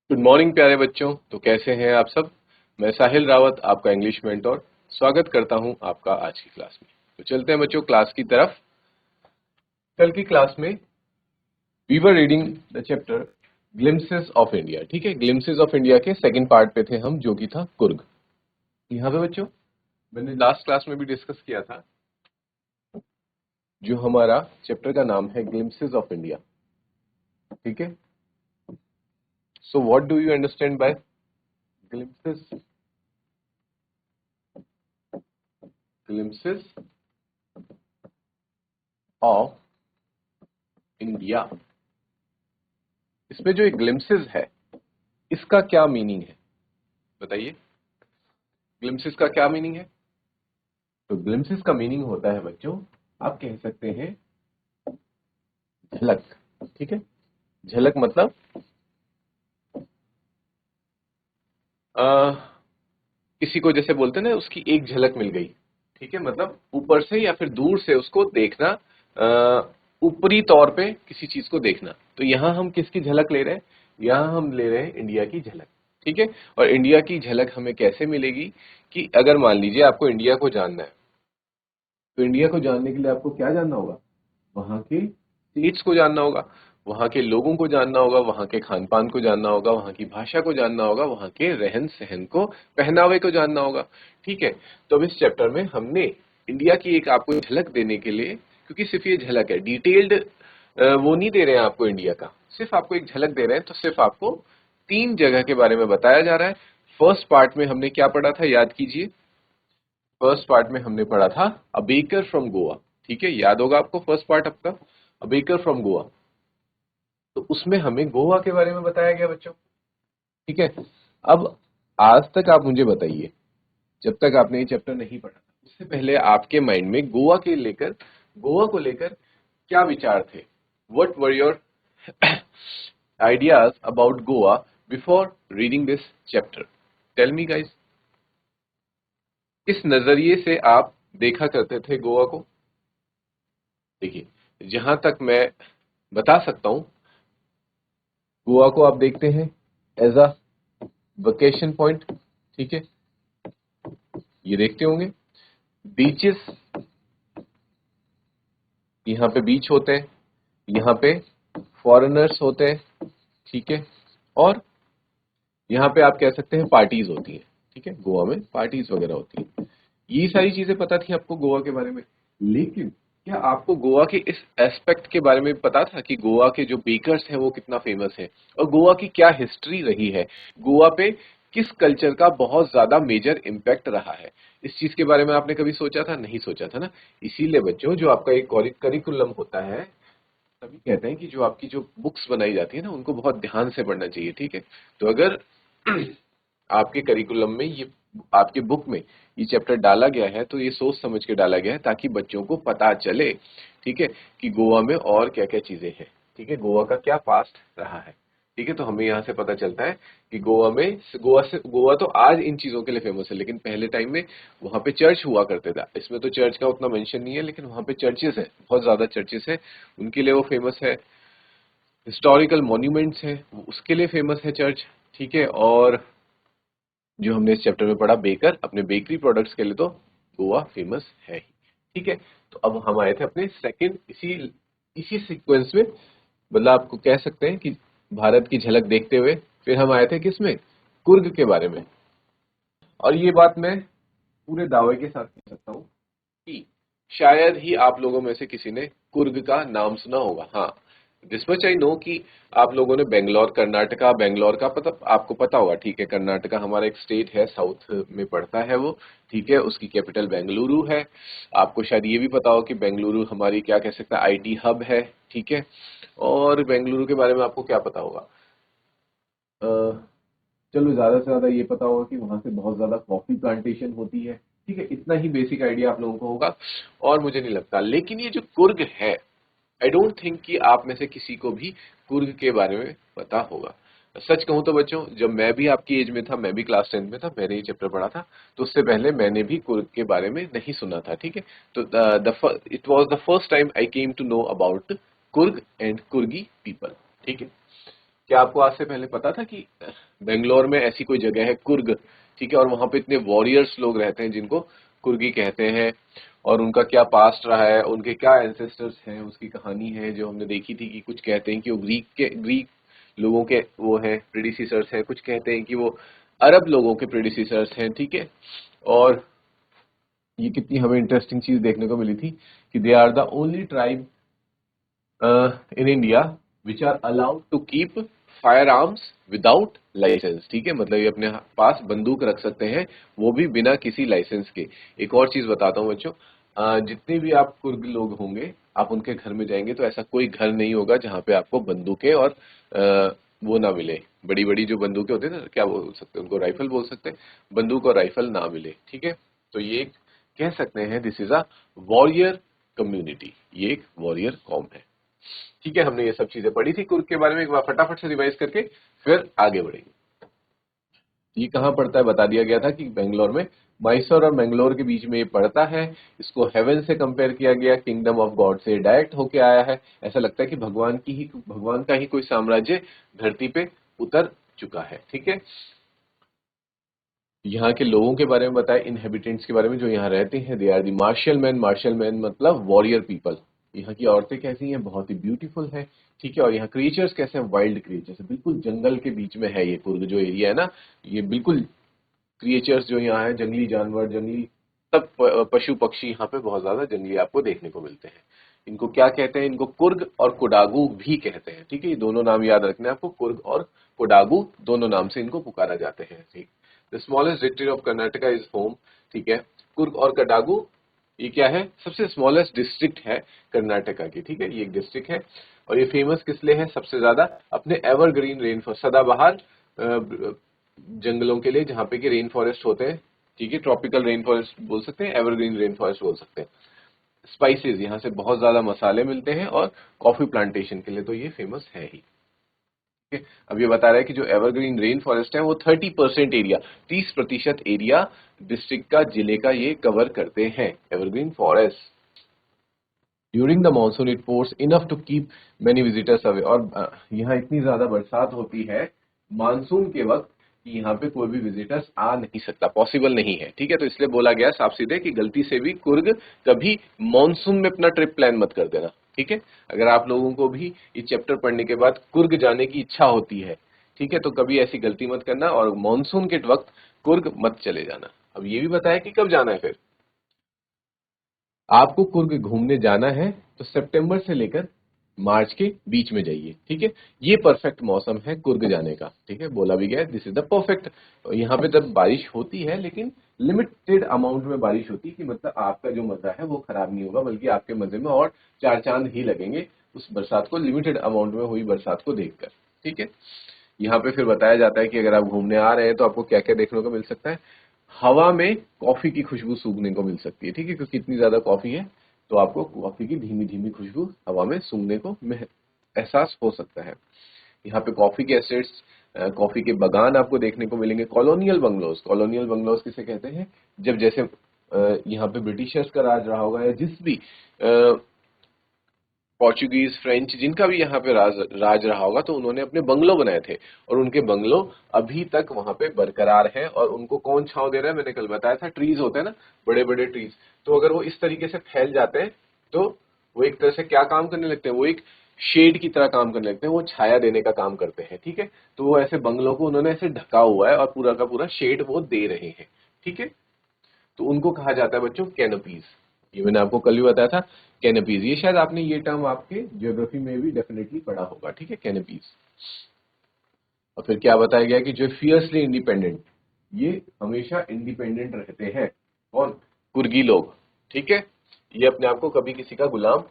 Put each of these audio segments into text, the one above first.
Good morning प्यारे बच्चों। तो कैसे हैं आप सब। मैं साहिल रावत, आपका इंग्लिश मेंटोर, स्वागत करता हूं आपका आज की क्लास में। तो चलते हैं बच्चों क्लास की तरफ। कल की क्लास में we were reading the chapter glimpses of India. ठीक है, ग्लिम्पसेस ऑफ इंडिया के सेकंड पार्ट पे थे हम, जो कि था कुर्ग। यहाँ पे बच्चों मैंने लास्ट क्लास में भी डिस्कस किया था, जो हमारा चैप्टर का नाम है ग्लिम्पसेस ऑफ इंडिया। ठीक है, so what do you understand by glimpses glimpses of India. इसमें जो एक ग्लिम्पसेस है, इसका क्या मीनिंग है बताइए। ग्लिम्पसेस का क्या मीनिंग है? तो ग्लिम्पसेस का मीनिंग होता है बच्चों, आप कह सकते हैं झलक। ठीक है, झलक मतलब आ, किसी को जैसे बोलते हैं ना, उसकी एक झलक मिल गई। ठीक है, मतलब ऊपर से या फिर दूर से उसको देखना, ऊपरी तौर पे किसी चीज को देखना। तो यहां हम किसकी झलक ले रहे हैं? यहां हम ले रहे हैं इंडिया की झलक। ठीक है, और इंडिया की झलक हमें कैसे मिलेगी कि अगर मान लीजिए आपको इंडिया को जानना है, तो इंडिया को जानने के लिए आपको क्या जानना होगा? वहां के स्टेट्स को जानना होगा, वहां के लोगों को जानना होगा, वहां के खान पान को जानना होगा, वहां की भाषा को जानना होगा, वहां के रहन सहन को, पहनावे को जानना होगा। ठीक है, तो अब इस चैप्टर में हमने इंडिया की एक आपको झलक देने के लिए, क्योंकि सिर्फ ये झलक है, डिटेल्ड वो नहीं दे रहे हैं आपको इंडिया का, सिर्फ आपको एक झलक दे रहे हैं, तो सिर्फ आपको 3 जगह के बारे में बताया जा रहा है। फर्स्ट पार्ट में हमने क्या पढ़ा था, याद कीजिए। फर्स्ट पार्ट में हमने पढ़ा था अ बेकर फ्रॉम गोवा। ठीक है, याद होगा आपको फर्स्ट पार्ट आपका, अ बेकर फ्रॉम गोवा। तो उसमें हमें गोवा के बारे में बताया गया बच्चों। ठीक है, अब आज तक आप मुझे बताइए, जब तक आपने ये चैप्टर नहीं पढ़ा था, उससे पहले आपके माइंड में गोवा को लेकर क्या विचार थे? What were your ideas about Goa before reading this chapter? Tell me guys, किस नजरिए से आप देखा करते थे गोवा को? देखिए, जहां तक मैं बता सकता हूं, गोवा को आप देखते हैं एज अ वेकेशन पॉइंट। ठीक है, ये देखते होंगे बीचेस, यहाँ पे बीच होते हैं, यहाँ पे फॉरेनर्स होते हैं। ठीक है, और यहाँ पे आप कह सकते हैं पार्टीज होती हैं। ठीक है, गोवा में पार्टीज वगैरह होती हैं। ये सारी चीजें पता थी आपको गोवा के बारे में, लेकिन क्या आपको गोवा के इस एस्पेक्ट के बारे में पता था कि गोवा के जो बेकर्स हैं वो कितना फेमस है, और गोवा की क्या हिस्ट्री रही है, गोवा पे किस कल्चर का बहुत ज्यादा मेजर इम्पैक्ट रहा है? इस चीज के बारे में आपने कभी सोचा था? नहीं सोचा था ना। इसीलिए बच्चों, जो आपका एक करिकुलम होता है, तभी कहते हैं कि जो आपकी जो बुक्स बनाई जाती है ना, उनको बहुत ध्यान से पढ़ना चाहिए। ठीक है, तो अगर आपके करिकुलम में ये, आपके बुक में ये चैप्टर डाला गया है, तो ये सोच समझ के डाला गया है ताकि बच्चों को पता चले, ठीक है, कि गोवा में और क्या क्या चीजें हैं। ठीक है, गोवा का क्या पास्ट रहा है। ठीक है, तो हमें यहाँ से पता चलता है कि गोवा तो आज इन चीजों के लिए फेमस है, लेकिन पहले टाइम में वहां पे चर्च हुआ करते था। इसमें तो चर्च का उतना मेंशन नहीं है, लेकिन वहां पे चर्चेस है, बहुत ज्यादा चर्चेस है, उनके लिए वो फेमस है। हिस्टोरिकल मॉन्यूमेंट्स हैं, उसके लिए फेमस है चर्च। ठीक है, और जो हमने इस चैप्टर में पढ़ा बेकर, अपने बेकरी प्रोडक्ट्स के लिए तो गोवा फेमस है ही। ठीक है, तो अब हम आए थे अपने सेकंड, इसी इसी सीक्वेंस में, मतलब आपको कह सकते हैं कि भारत की झलक देखते हुए फिर हम आए थे किसमें? कुर्ग के बारे में। और ये बात मैं पूरे दावे के साथ कह सकता हूँ कि शायद ही आप लोगों में से किसी ने कुर्ग का नाम सुना होगा। हाँ, दिस मच आई नो कि आप लोगों ने बेंगलोर, कर्नाटका, बेंगलोर का पता आपको पता होगा। ठीक है, कर्नाटका हमारा एक स्टेट है, साउथ में पड़ता है वो। ठीक है, उसकी कैपिटल बेंगलुरु है। आपको शायद ये भी पता हो कि बेंगलुरु हमारी क्या कह सकते हैं, आईटी हब है। ठीक है, और बेंगलुरु के बारे में आपको क्या पता होगा? अ, चलो, ज्यादा से ज्यादा ये पता होगा कि वहां से बहुत ज्यादा कॉफी प्लांटेशन होती है। ठीक है, इतना ही बेसिक आइडिया आप लोगों को होगा, और मुझे नहीं लगता। लेकिन ये जो कुर्ग है, आई डोंट थिंक कि आप में से किसी को भी कुर्ग के बारे में पता होगा। सच कहूं तो बच्चों, जब मैं भी आपकी एज में था, मैं भी क्लास 10 में था, मैंने ये चैप्टर पढ़ा था, तो उससे पहले मैंने भी कुर्ग के बारे में नहीं सुना था। ठीक है, तो it was the first time I came to know about Coorg and Coorgi people. ठीक है, क्या आपको आज से पहले पता था कि बेंगलोर में ऐसी कोई जगह है कुर्ग, ठीक है, और वहां पे इतने वॉरियर्स लोग रहते हैं जिनको कुर्गी कहते हैं, और उनका क्या पास्ट रहा है, उनके क्या एंसेस्टर्स हैं, उसकी कहानी है जो हमने देखी थी कि कुछ कहते हैं कि वो ग्रीक लोगों के वो हैं प्रेडिसीसर्स हैं, कुछ कहते हैं कि वो अरब लोगों के प्रेडिसीसर्स हैं, ठीक है। और ये कितनी हमें इंटरेस्टिंग चीज देखने को मिली थी कि they are the only tribe in India which are allowed to keep firearms without licence, ठीक है, मतलब ये अपने पास बंदूक रख सकते हैं, वो भी बिना किसी लाइसेंस के। एक और चीज बताता हूँ बच्चों, जितने भी आप कुर्ग लोग होंगे, आप उनके घर में जाएंगे तो ऐसा कोई घर नहीं होगा जहाँ पे आपको बंदूकें और वो ना मिले, बड़ी बड़ी जो बंदूकें होती है ना, क्या बोल सकते हैं उनको, राइफल बोल सकते हैं, बंदूक और राइफल ना मिले, ठीक है। तो ये कह सकते हैं this is a warrior community, ये एक वॉरियर कॉम है, ठीक है। हमने ये सब चीजें पढ़ी थी कुर्ग के बारे में, एक बार फटाफट से रिवाइज करके फिर आगे बढ़ेंगे। ये कहाँ पड़ता है बता दिया गया था कि बेंगलोर में, मैसूर और मैंगलोर के बीच में ये पड़ता है। इसको हेवन से कंपेयर किया गया, किंगडम ऑफ गॉड से डायरेक्ट होके आया है। ऐसा लगता है कि भगवान का ही कोई साम्राज्य धरती पे उतर चुका है, ठीक है। यहाँ के लोगों के बारे में बताया, इनहेबिटेंट्स के बारे में जो यहाँ रहते हैं, they are the martial man मतलब वॉरियर पीपल। यहाँ की औरतें कैसी हैं, बहुत ही ब्यूटीफुल है, ठीक है। और यहाँ क्रिएचर्स कैसे हैं, वाइल्ड क्रिएचर्स, बिल्कुल जंगल के बीच में है ये कुर्ग जो एरिया है ना, ये बिल्कुल क्रिएचर्स जो यहाँ है, जंगली जानवर, जंगली सब पशु पक्षी यहाँ पे बहुत ज्यादा जंगली आपको देखने को मिलते हैं। इनको क्या कहते हैं, इनको कुर्ग और कोडागू भी कहते हैं, ठीक है। ये दोनों नाम याद रखने हैं आपको, कुर्ग और कोडागू दोनों नाम से इनको पुकारा जाते हैं, ठीक। The smallest district of Karnataka is home, ठीक है। कुर्ग और कोडागू ये क्या है, सबसे स्मॉलेस्ट डिस्ट्रिक्ट है कर्नाटका की, ठीक है, ये एक डिस्ट्रिक्ट है। और ये फेमस किस लिए है सबसे ज्यादा, अपने एवरग्रीन रेन फॉरेस्ट, सदाबहार जंगलों के लिए, जहाँ पे कि रेन फॉरेस्ट होते हैं, ठीक है। ट्रॉपिकल रेन फॉरेस्ट बोल सकते हैं, एवरग्रीन रेन फॉरेस्ट बोल सकते हैं। स्पाइसेस, यहाँ से बहुत ज्यादा मसाले मिलते हैं, और कॉफी प्लांटेशन के लिए तो ये फेमस है ही, ठीक है। अब ये बता रहा है कि जो एवरग्रीन रेन फॉरेस्ट है वो 30% एरिया, 30% एरिया डिस्ट्रिक्ट का, जिले का ये कवर करते हैं, evergreen forest. During the monsoon it pours enough to keep many visitors away, और यहाँ इतनी ज्यादा बरसात होती है मानसून के वक्त कि यहाँ पे कोई भी विजिटर्स आ नहीं सकता, पॉसिबल नहीं है, ठीक है। तो इसलिए बोला गया साफ सीधे कि गलती से भी कुर्ग कभी मानसून में अपना ट्रिप प्लान मत कर देना, ठीक है। अगर आप लोगों को भी ये चैप्टर पढ़ने के बाद कुर्ग जाने की इच्छा होती है, ठीक है, तो कभी ऐसी गलती मत करना, और मानसून के वक्त कुर्ग मत चले जाना। अब ये भी बताया कि कब जाना है फिर, आपको कुर्ग घूमने जाना है तो सितंबर से लेकर मार्च के बीच में जाइए, ठीक है। ये परफेक्ट मौसम है कुर्ग जाने का, ठीक है, बोला भी गया है दिस इज द परफेक्ट। यहाँ पे जब बारिश होती है लेकिन लिमिटेड अमाउंट में बारिश होती है, कि मतलब आपका जो मजा है वो खराब नहीं होगा, बल्कि आपके मजे में और चार चांद ही लगेंगे उस बरसात को, लिमिटेड अमाउंट में हुई बरसात को देखकर, ठीक है। यहाँ पे फिर बताया जाता है कि अगर आप घूमने आ रहे हैं तो आपको क्या क्या देखने को मिल सकता है, हवा में कॉफी की खुशबू सूंघने को मिल सकती है, ठीक है, क्योंकि इतनी ज्यादा कॉफी है तो आपको कॉफी की धीमी धीमी खुशबू हवा में सूंघने को एहसास हो सकता है। यहाँ पे कॉफी के एस्टेट्स, कॉफी के बागान आपको देखने को मिलेंगे। कॉलोनियल बंगलोज किसे कहते हैं, जब जैसे यहाँ पे ब्रिटिशर्स का राज रहा होगा, या जिस भी पोर्चुगीज, फ्रेंच, जिनका भी यहाँ पे राज रहा होगा, तो उन्होंने अपने बंगलो बनाए थे, और उनके बंगलो अभी तक वहां पे बरकरार हैं। और उनको कौन छांव दे रहा है, मैंने कल बताया था, ट्रीज होते हैं ना, बड़े बड़े ट्रीज, तो अगर वो इस तरीके से फैल जाते हैं तो वो एक तरह से क्या काम करने लगते हैं, वो एक शेड की तरह काम करने लगते हैं, वो छाया देने का काम करते हैं, ठीक है। तो वो ऐसे बंगलों को उन्होंने ऐसे ढका हुआ है और पूरा का पूरा शेड वो दे रहे हैं, ठीक है। तो उनको कहा जाता है बच्चों कैनोपीज, ये मैंने आपको कल भी बताया था, कैनोपीज। ये शायद आपने ये टर्म आपके ज्योग्राफी में भी डेफिनेटली पढ़ा होगा, ठीक है, कैनोपीज। और फिर क्या बताया गया कि जो फियर्सली इंडिपेंडेंट, ये हमेशा इंडिपेंडेंट रहते हैं, कौन, कुर्गी लोग, ठीक है। ये अपने आप को कभी किसी का गुलाम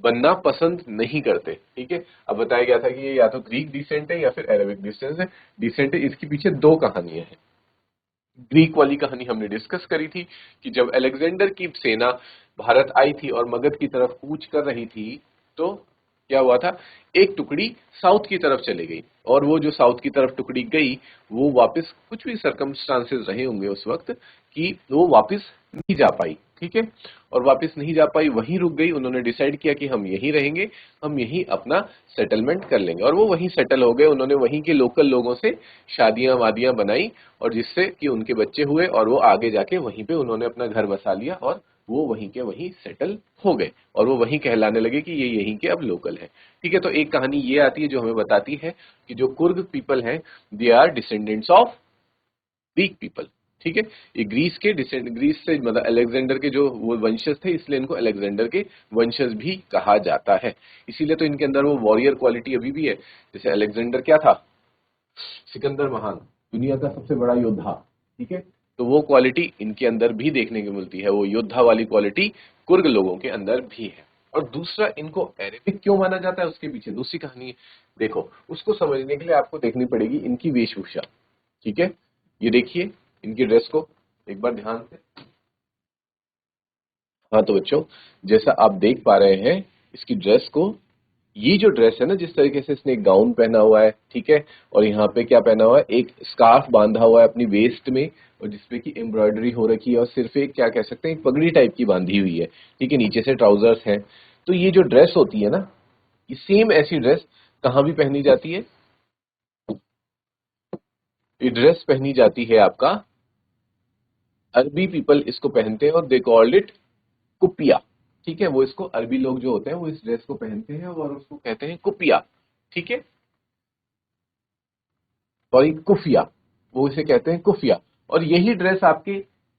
बनना पसंद नहीं करते, ठीक है। अब बताया गया था कि ये या तो ग्रीक डिसेंट है या फिर अरेबिक डिसेंट है। इसके पीछे दो कहानियां हैं। ग्रीक वाली कहानी हमने डिस्कस करी थी कि जब अलेक्जेंडर की सेना भारत आई थी और मगध की तरफ कूच कर रही थी, तो क्या हुआ था, एक टुकड़ी साउथ की तरफ चली गई, और वो जो साउथ की तरफ टुकड़ी गई वो वापस, कुछ भी सरकमस्टांसेस रहे होंगे उस वक्त कि वो वापस नहीं जा पाई, ठीक है, और वापस नहीं जा पाई, वहीं रुक गई। उन्होंने डिसाइड किया कि हम यहीं रहेंगे, हम यहीं अपना सेटलमेंट कर लेंगे, और वो वहीं सेटल हो गए। उन्होंने वहीं के लोकल लोगों से शादियां वादियां बनाई, और जिससे कि उनके बच्चे हुए, और वो आगे जाके वहीं पे उन्होंने अपना घर बसा लिया, और वो वहीं के वहीं सेटल हो गए, और वो वहीं कहलाने लगे कि ये यहीं के अब लोकल है। ठीक है, तो एक कहानी ये आती है जो हमें बताती है कि जो कुर्ग पीपल हैं, they are descendants of Greek people. ठीक है, ये ग्रीस से मतलब अलेक्जेंडर के जो वो वंशज थे, इसलिए इनको अलेक्जेंडर के वंशज भी कहा जाता है। इसीलिए तो इनके अंदर वो वॉरियर क्वालिटी अभी भी है। जैसे अलेक्जेंडर क्या था, सिकंदर महान, दुनिया का सबसे बड़ा योद्धा। ठीक है, तो वो क्वालिटी इनके अंदर भी देखने को मिलती है, वो योद्धा वाली क्वालिटी कुर्ग लोगों के अंदर भी है। और दूसरा, इनको अरेबिक क्यों माना जाता है, उसके पीछे दूसरी कहानी है। देखो, उसको समझने के लिए आपको देखनी पड़ेगी इनकी वेशभूषा। ठीक है, ये देखिए इनकी ड्रेस को एक बार ध्यान से। हाँ तो बच्चों, जैसा आप देख पा रहे हैं इसकी ड्रेस को, ये जो ड्रेस है ना, जिस तरीके से इसने एक गाउन पहना हुआ है, ठीक है, और यहाँ पे क्या पहना हुआ है, एक स्कार्फ बांधा हुआ है अपनी वेस्ट में, और जिसपे की एम्ब्रॉयडरी हो रखी है, और सिर्फ एक क्या कह सकते हैं, एक पगड़ी टाइप की बांधी हुई है। ठीक है, नीचे से ट्राउजर्स हैं। तो ये जो ड्रेस होती है ना, ये सेम ऐसी ड्रेस कहाँ भी पहनी जाती है, ये ड्रेस पहनी जाती है आपका, अरबी पीपल इसको पहनते हैं, और दे कॉल्ड इट कुपिया। ठीक है, वो इसको, अरबी लोग जो होते हैं वो इस ड्रेस को पहनते हैं और उसको कहते हैं कुपिया। ठीक है, सॉरी कुफिया, वो इसे कहते हैं कुफिया। और यही ड्रेस आपके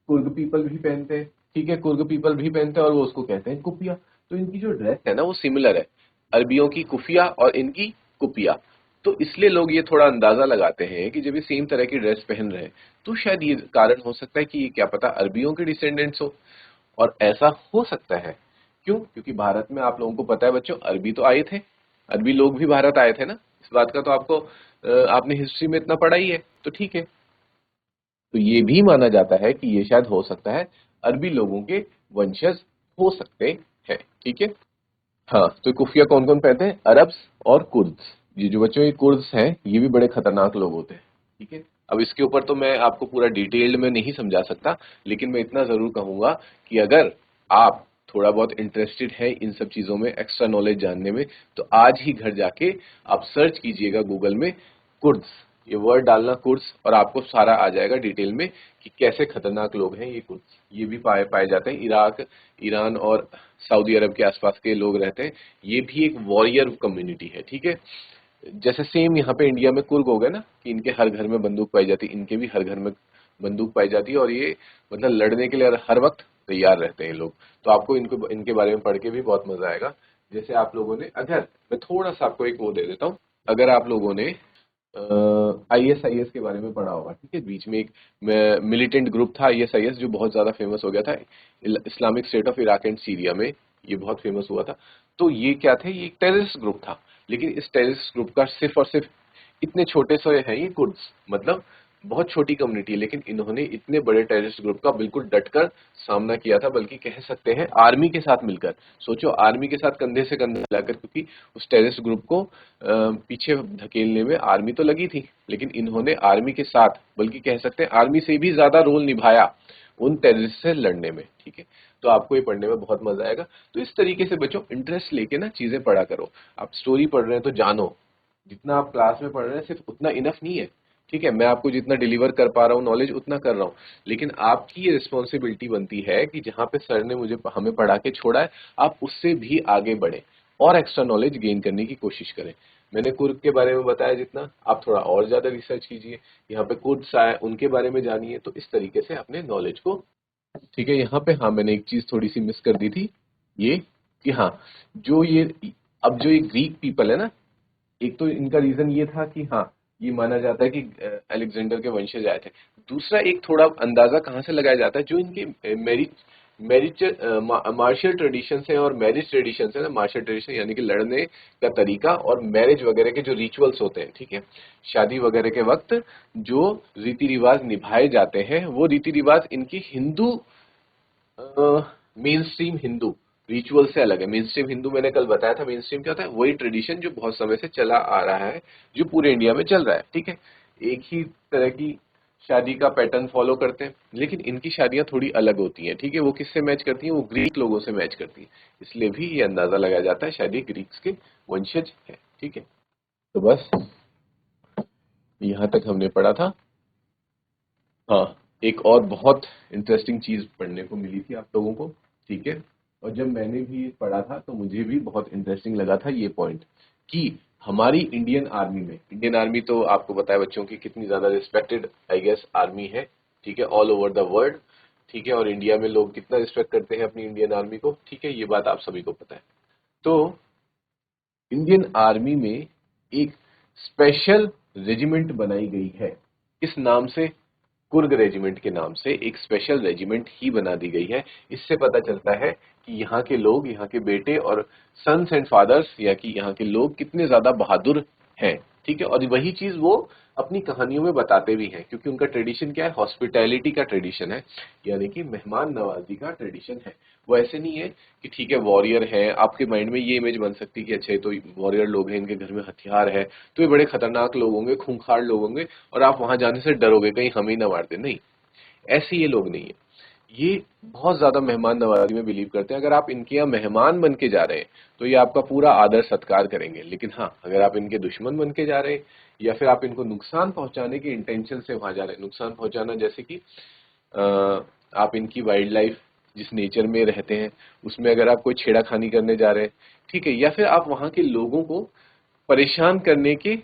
कुर्ग पीपल भी पहनते हैं। ठीक है, कुर्ग पीपल भी पहनते हैं और वो उसको कहते हैं कुपिया। तो इनकी जो ड्रेस है ना, वो सिमिलर है, अरबियों की कुफिया और इनकी कुपिया। तो इसलिए लोग ये थोड़ा अंदाजा लगाते हैं कि जब ये सेम तरह की ड्रेस पहन रहे हैं, तो शायद ये कारण हो सकता है कि ये क्या पता अरबियों के डिसेंडेंट्स हो। और ऐसा हो सकता है, क्यों? क्योंकि भारत में आप लोगों को पता है बच्चों, अरबी तो आए थे, अरबी लोग भी भारत आए थे ना, इस बात का तो आपको आपने हिस्ट्री में इतना पढ़ा ही है। तो ठीक है, तो ये भी माना जाता है कि ये शायद हो सकता है अरबी लोगों के वंशज हो सकते हैं। ठीक है, हाँ, तो कुफिया कौन कौन पहनते हैं, अरब्स और कुर्द्स। ये जो बच्चों ये कुर्द्स हैं, ये भी बड़े खतरनाक लोग होते हैं। ठीक है, अब इसके ऊपर तो मैं आपको पूरा डिटेल्ड में नहीं समझा सकता, लेकिन मैं इतना जरूर कहूंगा कि अगर आप थोड़ा बहुत इंटरेस्टेड है इन सब चीजों में, एक्स्ट्रा नॉलेज जानने में, तो आज ही घर जाके आप सर्च कीजिएगा गूगल में कुर्द्स, ये वर्ड डालना कुर्द्स, और आपको सारा आ जाएगा डिटेल में कि कैसे खतरनाक लोग हैं ये कुर्द्स। ये भी पाए पाए जाते हैं इराक, ईरान और सऊदी अरब के आसपास के लोग रहते हैं। ये भी एक वॉरियर कम्युनिटी है। ठीक है, जैसे सेम यहाँ पे इंडिया में कुर्ग हो गए ना, कि इनके हर घर में बंदूक पाई जाती है, इनके भी हर घर में बंदूक पाई जाती है, और ये मतलब लड़ने के लिए हर वक्त तैयार रहते हैं लोग। तो आपको इनको, इनके बारे में पढ़ के भी बहुत मजा आएगा। जैसे आप लोगों ने, अगर मैं थोड़ा सा आपको एक वो दे देता हूँ, अगर आप लोगों ने आईएसआईएस के बारे में पढ़ा होगा। ठीक है, बीच में एक मिलिटेंट ग्रुप था आईएसआईएस, जो बहुत ज्यादा फेमस हो गया था, Islamic state of Iraq and Syria में ये बहुत फेमस हुआ था। तो ये क्या थे, ये एक टेररिस्ट ग्रुप था, लेकिन इस टेररिस्ट ग्रुप का सिर्फ और सिर्फ इतने छोटे से हैं ये कुर्द्स, मतलब बहुत छोटी कम्युनिटी है, लेकिन इन्होंने इतने बड़े टेररिस्ट ग्रुप का बिल्कुल डटकर सामना किया था, बल्कि कह सकते हैं आर्मी के साथ मिलकर। सोचो, आर्मी के साथ कंधे से कंधा मिलाकर, क्योंकि उस टेररिस्ट ग्रुप को पीछे धकेलने में आर्मी तो लगी थी, लेकिन इन्होंने आर्मी के साथ, बल्कि कह सकते हैं आर्मी से भी ज्यादा रोल निभाया उन टेररिस्ट से लड़ने में। ठीक है, तो आपको ये पढ़ने में बहुत मजा आएगा। तो इस तरीके से बच्चों इंटरेस्ट लेके ना चीजें पढ़ा करो। आप स्टोरी पढ़ रहे हैं तो जानो, जितना आप क्लास में पढ़ रहे हैं सिर्फ उतना इनफ नहीं है। ठीक है, मैं आपको जितना डिलीवर कर पा रहा हूँ नॉलेज उतना कर रहा हूँ, लेकिन आपकी ये रिस्पॉन्सिबिलिटी बनती है कि जहाँ पे सर ने मुझे हमें पढ़ा के छोड़ा है, आप उससे भी आगे बढ़े और एक्स्ट्रा नॉलेज गेन करने की कोशिश करें। मैंने कुर्ग के बारे में बताया जितना, आप थोड़ा और ज्यादा रिसर्च कीजिए, यहाँ पे कुर्द्स आए उनके बारे में जानिए, तो इस तरीके से अपने नॉलेज को। ठीक है, यहाँ पे हाँ मैंने एक चीज थोड़ी सी मिस कर दी थी, ये कि हाँ, जो ये अब जो ये ग्रीक पीपल है ना, एक तो इनका रीजन ये था कि हाँ, ये माना जाता है कि अलेक्जेंडर के वंशज आए थे। दूसरा, एक थोड़ा अंदाजा कहाँ से लगाया जाता है, जो इनके मैरिज मैरिज मार्शल ट्रेडिशंस है और मैरिज ट्रेडिशंस है ना, मार्शल ट्रेडिशन यानी कि लड़ने का तरीका, और मैरिज वगैरह के जो रिचुअल्स होते हैं, ठीक है, शादी वगैरह के वक्त जो रीति रिवाज निभाए जाते हैं, वो रीति रिवाज इनकी Hindu, main stream Hindu ritual से अलग है। मेन स्ट्रीम हिंदू मैंने कल बताया था, मेन स्ट्रीम क्या होता है, वही ट्रेडिशन जो बहुत समय से चला आ रहा है, जो पूरे इंडिया में चल रहा है। ठीक है, एक ही तरह की शादी का पैटर्न फॉलो करते हैं, लेकिन इनकी शादियां थोड़ी अलग होती हैं। ठीक है, वो किससे मैच करती हैं? वो ग्रीक लोगों से मैच करती हैं, इसलिए भी ये अंदाजा लगाया जाता है शायद ये ग्रीक्स के वंशज है। ठीक है, तो बस यहां तक हमने पढ़ा था। हाँ, एक और बहुत इंटरेस्टिंग चीज पढ़ने को मिली थी आप लोगों को। ठीक है, और जब मैंने भी ये पढ़ा था तो मुझे भी बहुत इंटरेस्टिंग लगा था ये पॉइंट कि हमारी इंडियन आर्मी में, इंडियन आर्मी तो आपको पता है बच्चों की कितनी ज्यादा रिस्पेक्टेड आई गेस आर्मी है। ठीक है, ऑल ओवर द वर्ल्ड। ठीक है, और इंडिया में लोग कितना रिस्पेक्ट करते हैं अपनी इंडियन आर्मी को। ठीक है, ये बात आप सभी को पता है। तो इंडियन आर्मी में एक स्पेशल रेजिमेंट बनाई गई है। इस नाम से, कुर्ग रेजिमेंट के नाम से एक स्पेशल रेजिमेंट ही बना दी गई है। इससे पता चलता है कि यहाँ के लोग, यहाँ के बेटे और सन्स एंड फादर्स, या कि यहाँ के लोग कितने ज्यादा बहादुर हैं। ठीक है, और वही चीज वो अपनी कहानियों में बताते भी हैं, क्योंकि उनका ट्रेडिशन क्या है? हॉस्पिटैलिटी का ट्रेडिशन है, यानी कि मेहमान नवाजी का ट्रेडिशन है। वो ऐसे नहीं है कि ठीक है वॉरियर है, आपके माइंड में ये इमेज बन सकती है कि अच्छा ये तो वॉरियर लोग हैं, इनके घर में हथियार है, तो ये बड़े खतरनाक लोग होंगे, खूंखार लोग होंगे, और आप वहां जाने से डरोगे कहीं हम ही ना मार दे। नहीं, ऐसे ये लोग नहीं है। ये बहुत ज्यादा मेहमान नवाजी में बिलीव करते हैं। अगर आप इनके यहाँ मेहमान बन के जा रहे हैं तो ये आपका पूरा आदर सत्कार करेंगे, लेकिन हाँ, अगर आप इनके दुश्मन बन के जा रहे हैं या फिर आप इनको नुकसान पहुंचाने के इंटेंशन से वहां जा रहे हैं, नुकसान पहुंचाना जैसे कि आप इनकी वाइल्ड लाइफ, जिस नेचर में रहते हैं, उसमें अगर आप कोई छेड़ाखानी करने जा रहे हैं, ठीक है, या फिर आप वहां के लोगों को परेशान करने के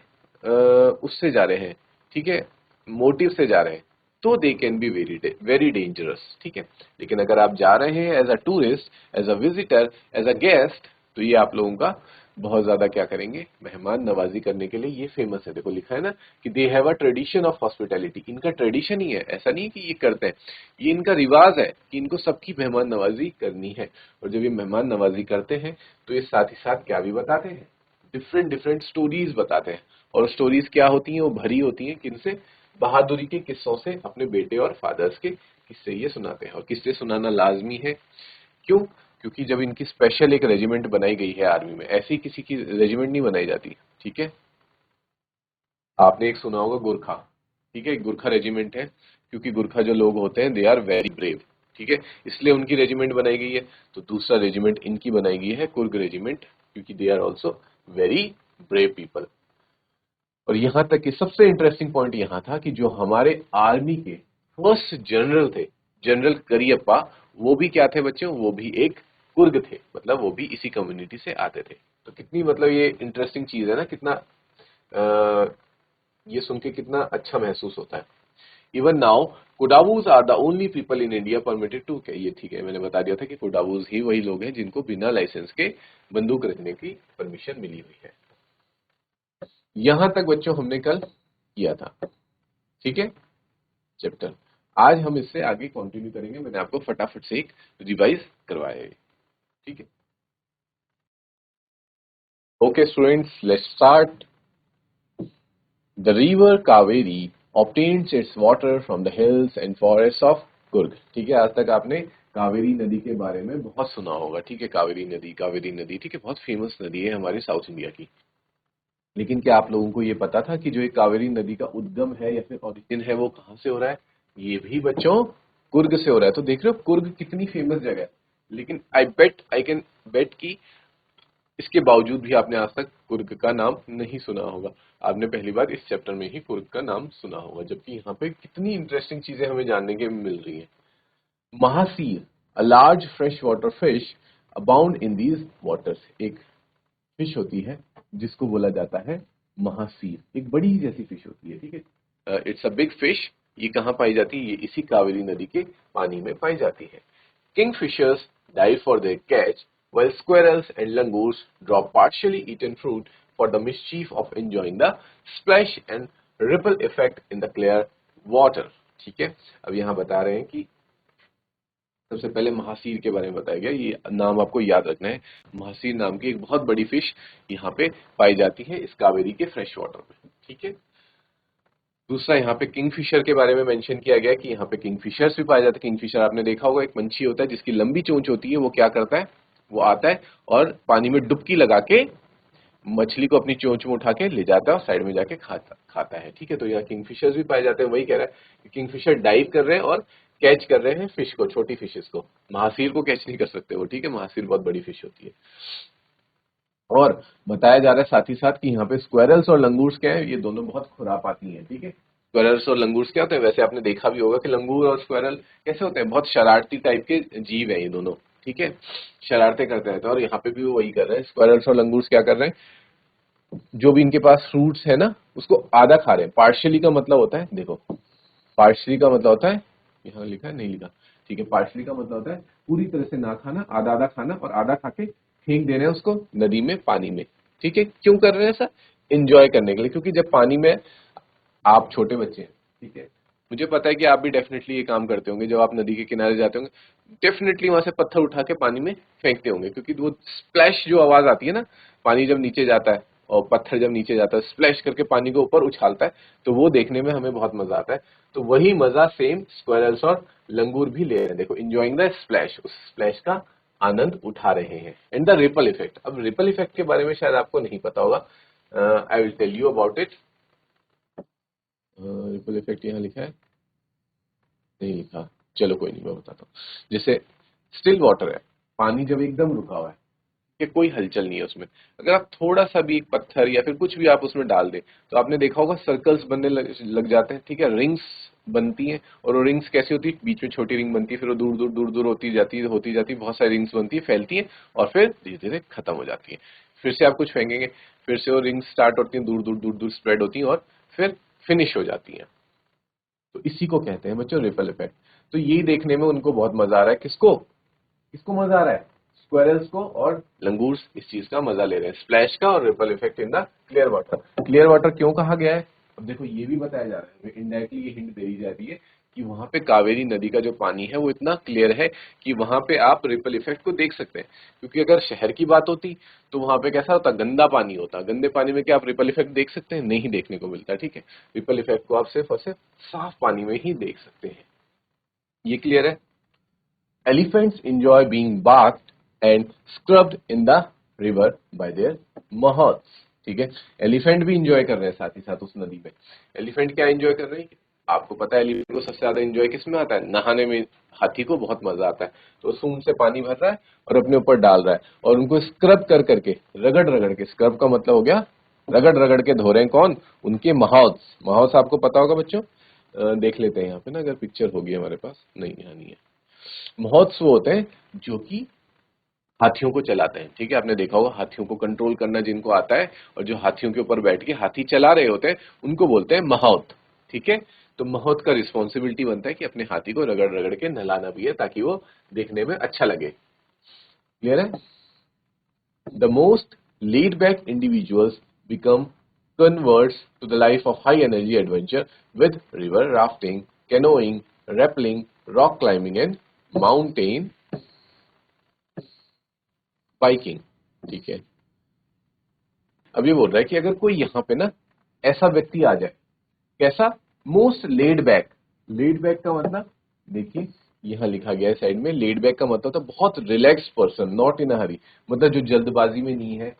उससे जा रहे हैं, ठीक है, मोटिव से जा रहे हैं, तो they can be very very dangerous. ठीक है, लेकिन अगर आप जा रहे हैं as a tourist, as a visitor, as a guest, तो ये आप लोगों का बहुत ज्यादा क्या करेंगे? मेहमान नवाजी करने के लिए ये फेमस है। देखो लिखा है ना कि they have a tradition of hospitality. इनका ट्रेडिशन ही है, ऐसा नहीं कि ये करते हैं, ये इनका रिवाज है कि इनको सबकी मेहमान नवाजी करनी है। और जब ये मेहमान नवाजी करते हैं तो ये साथ ही साथ क्या भी बताते हैं? डिफरेंट डिफरेंट स्टोरीज बताते हैं। और स्टोरीज क्या होती हैं? वो भरी होती हैं किनसे? बहादुरी के किस्सों से। अपने बेटे और फादर्स के किस्से ये सुनाते हैं, और किस्से सुनाना लाजमी है। क्यों? क्योंकि जब इनकी स्पेशल एक रेजिमेंट बनाई गई है आर्मी में, ऐसी किसी की रेजिमेंट नहीं बनाई जाती। ठीक है, आपने एक सुना होगा गुरखा। ठीक है, एक गुरखा रेजिमेंट है, क्योंकि गुरखा जो लोग होते हैं दे आर वेरी ब्रेव। ठीक है, इसलिए उनकी रेजिमेंट बनाई गई है। तो दूसरा रेजिमेंट इनकी बनाई गई है, कुर्ग रेजिमेंट, क्योंकि they are also very brave people. और यहां तक कि सबसे इंटरेस्टिंग पॉइंट यहां था कि जो हमारे आर्मी के फर्स्ट जनरल थे, जनरल करियप्पा, वो भी क्या थे बच्चों? वो भी एक कुर्ग थे, मतलब वो भी इसी कम्युनिटी से आते थे। तो कितनी मतलब ये इंटरेस्टिंग चीज है ना, कितना ये सुन के कितना अच्छा महसूस होता है। Even now Kodavas are the only people in India permitted to, ये ठीक है, मैंने बता दिया था कि कुडावूज ही वही लोग हैं जिनको बिना लाइसेंस के बंदूक रखने की परमिशन मिली हुई है। यहां तक बच्चों हमने कल किया था। ठीक है, चैप्टर। आज हम इससे आगे कंटिन्यू करेंगे। मैंने आपको फटाफट से एक रिवाइज करवाया है। ठीक है, okay students, let's start. The river Kaveri obtains its water from the hills and forests of Kurg। ठीक है, आज तक आपने कावेरी नदी के बारे में बहुत सुना होगा। ठीक है, कावेरी नदी, कावेरी नदी, ठीक है, बहुत फेमस नदी है हमारे साउथ इंडिया की। लेकिन क्या आप लोगों को ये पता था कि जो ये कावेरी नदी का उद्गम है या फिर ओरिजिन है वो कहाँ से हो रहा है? ये भी बच्चों कुर्ग से हो रहा है। तो देख रहे हो कुर्ग कितनी फेमस जगह है। लेकिन आई कैन बेट कि इसके बावजूद भी आपने आज तक कुर्ग का नाम नहीं सुना होगा। आपने पहली बार इस चैप्टर में ही कुर्ग का नाम सुना होगा, जबकि यहाँ पे कितनी इंटरेस्टिंग चीजें हमें जानने के मिल रही हैं। Mahseer, a large fresh water fish abound in these waters. एक फिश होती है जिसको बोला जाता है महासीर, एक बड़ी जैसी फिश होती है। ठीक है, इट्स अ बिग फिश। ये कहाँ पाई जाती है? ये इसी कावेरी नदी के पानी में पाई जाती है। Kingfishers dive for their catch, while squirrels and langurs drop partially eaten fruit for the mischief of enjoying the splash and ripple effect in the clear water। ठीक है, अब यहाँ बता रहे हैं कि सबसे पहले महासीर के बारे में बताया गया। ये नाम आपको याद रखना है। महासीर नाम की एक बहुत बड़ी फिश यहाँ पे पाई जाती है इस कावेरी के फ्रेश वाटर में। ठीक है, दूसरा यहाँ पे किंगफिशर के बारे में मेंशन किया गया है कि यहाँ पे किंगफिशर्स भी पाए जाते हैं। किंगफिशर आपने देखा होगा, एक पंछी होता है जिसकी लंबी चोंच होती है। वो क्या करता है? वो आता है और पानी में डुबकी लगा के मछली को अपनी चोंच में उठा के ले जाता है और साइड में जाके खाता है। ठीक है, तो यहाँ किंगफिशर्स भी पाए जाते हैं। वही कह रहा है कि किंगफिशर डाइव कर रहे हैं और कैच कर रहे हैं फिश को, छोटी फिशेस को। महासीर को कैच नहीं कर सकते वो, ठीक है, महासीर बहुत बड़ी फिश होती है। और बताया जा रहा है साथ ही साथ कि यहाँ पे स्क्वेरल्स और लंगूर्स क्या है, ये दोनों बहुत खुरापाती हैं। ठीक है, स्क्वेरल्स और लंगूर्स क्या होते हैं, वैसे आपने देखा भी होगा कि लंगूर और स्क्वेरल कैसे होते हैं, बहुत शरारती टाइप के जीव है ये दोनों। ठीक है, शरारतें करते रहते हैं, और यहाँ पे भी वो वही कर रहे हैं। स्क्वेरल्स और लंगूर्स क्या कर रहे हैं, जो भी इनके पास फ्रूट्स है ना उसको आधा खा रहे हैं। पार्शियली का मतलब होता है, देखो पार्शियली का मतलब होता है, यहाँ लिखा है नहीं लिखा, ठीक है, पार्शियली का मतलब होता है पूरी तरह से ना खाना, आधा आधा खाना, और आधा खा के फेंक देना है उसको नदी में, पानी में। ठीक है, क्यों कर रहे हैं ऐसा, एंजॉय करने के लिए। क्योंकि जब पानी में आप छोटे बच्चे हैं, ठीक है, मुझे पता है कि आप भी डेफिनेटली ये काम करते होंगे। जब आप नदी के किनारे जाते होंगे, डेफिनेटली वहां से पत्थर उठा के पानी में फेंकते होंगे, क्योंकि वो स्प्लैश जो आवाज आती है ना, पानी जब नीचे जाता है और पत्थर जब नीचे जाता है, स्प्लैश करके पानी को ऊपर उछालता है, तो वो देखने में हमें बहुत मजा आता है। तो वही मजा सेम स्क्वेरल्स और लंगूर भी ले रहे हैं। देखो, इंजॉइंग द स्प्लैश, उस स्प्लैश का आनंद उठा रहे हैं। एंड द रिपल इफेक्ट, अब रिपल इफेक्ट के बारे में शायद आपको नहीं पता होगा, I will tell you about it. Ripple effect यहाँ लिखा है, नहीं लिखा, चलो कोई नहीं, मैं बताता हूँ। जैसे स्टिल वाटर है, पानी जब एकदम रुका हुआ है कि कोई हलचल नहीं है उसमें, अगर आप थोड़ा सा भी एक पत्थर या फिर कुछ भी आप उसमें डाल दें, तो आपने देखा होगा सर्कल्स बनने लग जाते हैं। ठीक है, रिंग्स बनती हैं, और वो रिंग्स कैसी होती है, बीच में छोटी रिंग बनती है, फिर वो दूर दूर दूर दूर होती जाती है, बहुत सारी रिंग्स बनती है, फैलती है, और फिर धीरे धीरे खत्म हो जाती है। फिर से आप कुछ फेंकेंगे, फिर से वो रिंग्स स्टार्ट होती हैं, दूर दूर दूर दूर स्प्रेड होती हैं, और फिर फिनिश हो जाती हैं। तो इसी को कहते हैं बच्चों रिपल इफेक्ट। तो यही देखने में उनको बहुत मजा आ रहा है, किसको किसको मजा आ रहा है, स्क्वेरल्स को और लंगूर्स इस चीज का मजा ले रहे हैं, स्प्लैश का और ripple effect in the clear water. Clear water क्यों कहा गया है, अब देखो ये भी बताया जा रहा है, इनडायरेक्टली ये हिंट दे दी जा रही है कि वहां पे कावेरी नदी का जो पानी है वो इतना क्लियर है कि वहां पे आप रिपल इफेक्ट को देख सकते हैं। क्योंकि अगर शहर की बात होती तो वहां पे कैसा होता, गंदा पानी होता, गंदे पानी में क्या आप रिपल इफेक्ट देख सकते हैं, नहीं देखने को मिलता। ठीक है, रिपल इफेक्ट को आप सिर्फ और सिर्फ साफ पानी में ही देख सकते हैं। ये क्लियर है। Elephants enjoy being bathed and scrubbed in the river by their mahots। ठीक है, एलिफेंट भी इंजॉय कर रहे हैं साथ ही साथ उस नदी में। एलिफेंट क्या इंजॉय कर रहे हैं, आपको पता है एलिफेंट को सबसे ज्यादा इंजॉय किस में आता है, नहाने में। हाथी को बहुत मजा आता है, तो सूंड से पानी भर रहा है और अपने ऊपर डाल रहा है, और उनको स्क्रब कर करके, रगड़ रगड़ के, स्क्रब का मतलब हो गया रगड़ रगड़ के धो रहे हैं। कौन, उनके माहौस। माहौस आपको पता होगा बच्चों, देख लेते हैं यहाँ पे ना, अगर पिक्चर होगी हमारे पास, नहीं यहाँ नहीं है। महोत्सव होते हैं जो कि हाथियों को चलाते हैं। ठीक है, आपने देखा होगा हाथियों को कंट्रोल करना जिनको आता है, और जो हाथियों के ऊपर बैठ के हाथी चला रहे होते हैं उनको बोलते हैं महोत। ठीक है, तो महोत का रिस्पॉन्सिबिलिटी बनता है कि अपने हाथी को रगड़ रगड़ के नहलाना भी है, ताकि वो देखने में अच्छा लगे। क्लियर है। The most laid back individuals become converts to the life of high energy adventure with river rafting, canoeing, rappelling, rock climbing and mountain biking. ठीक है, अब ये बोल रहा है कि अगर कोई यहाँ पे ना ऐसा व्यक्ति आ जाए, कैसा, most laid back. Laid back का मतलब देखिए यहाँ लिखा गया है साइड में, लेड बैक का मतलब था बहुत रिलैक्स पर्सन, नॉट इन अ हरी, मतलब जो जल्दबाजी में नहीं है,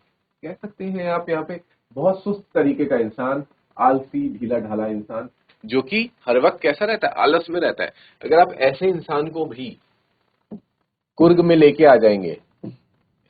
कह सकते हैं आप यहाँ पे बहुत सुस्त तरीके का इंसान, आलसी ढीला ढाला इंसान, जो कि हर वक्त कैसा रहता है, आलस में रहता है। अगर आप ऐसे इंसान को भी कुर्ग में लेके आ जाएंगे,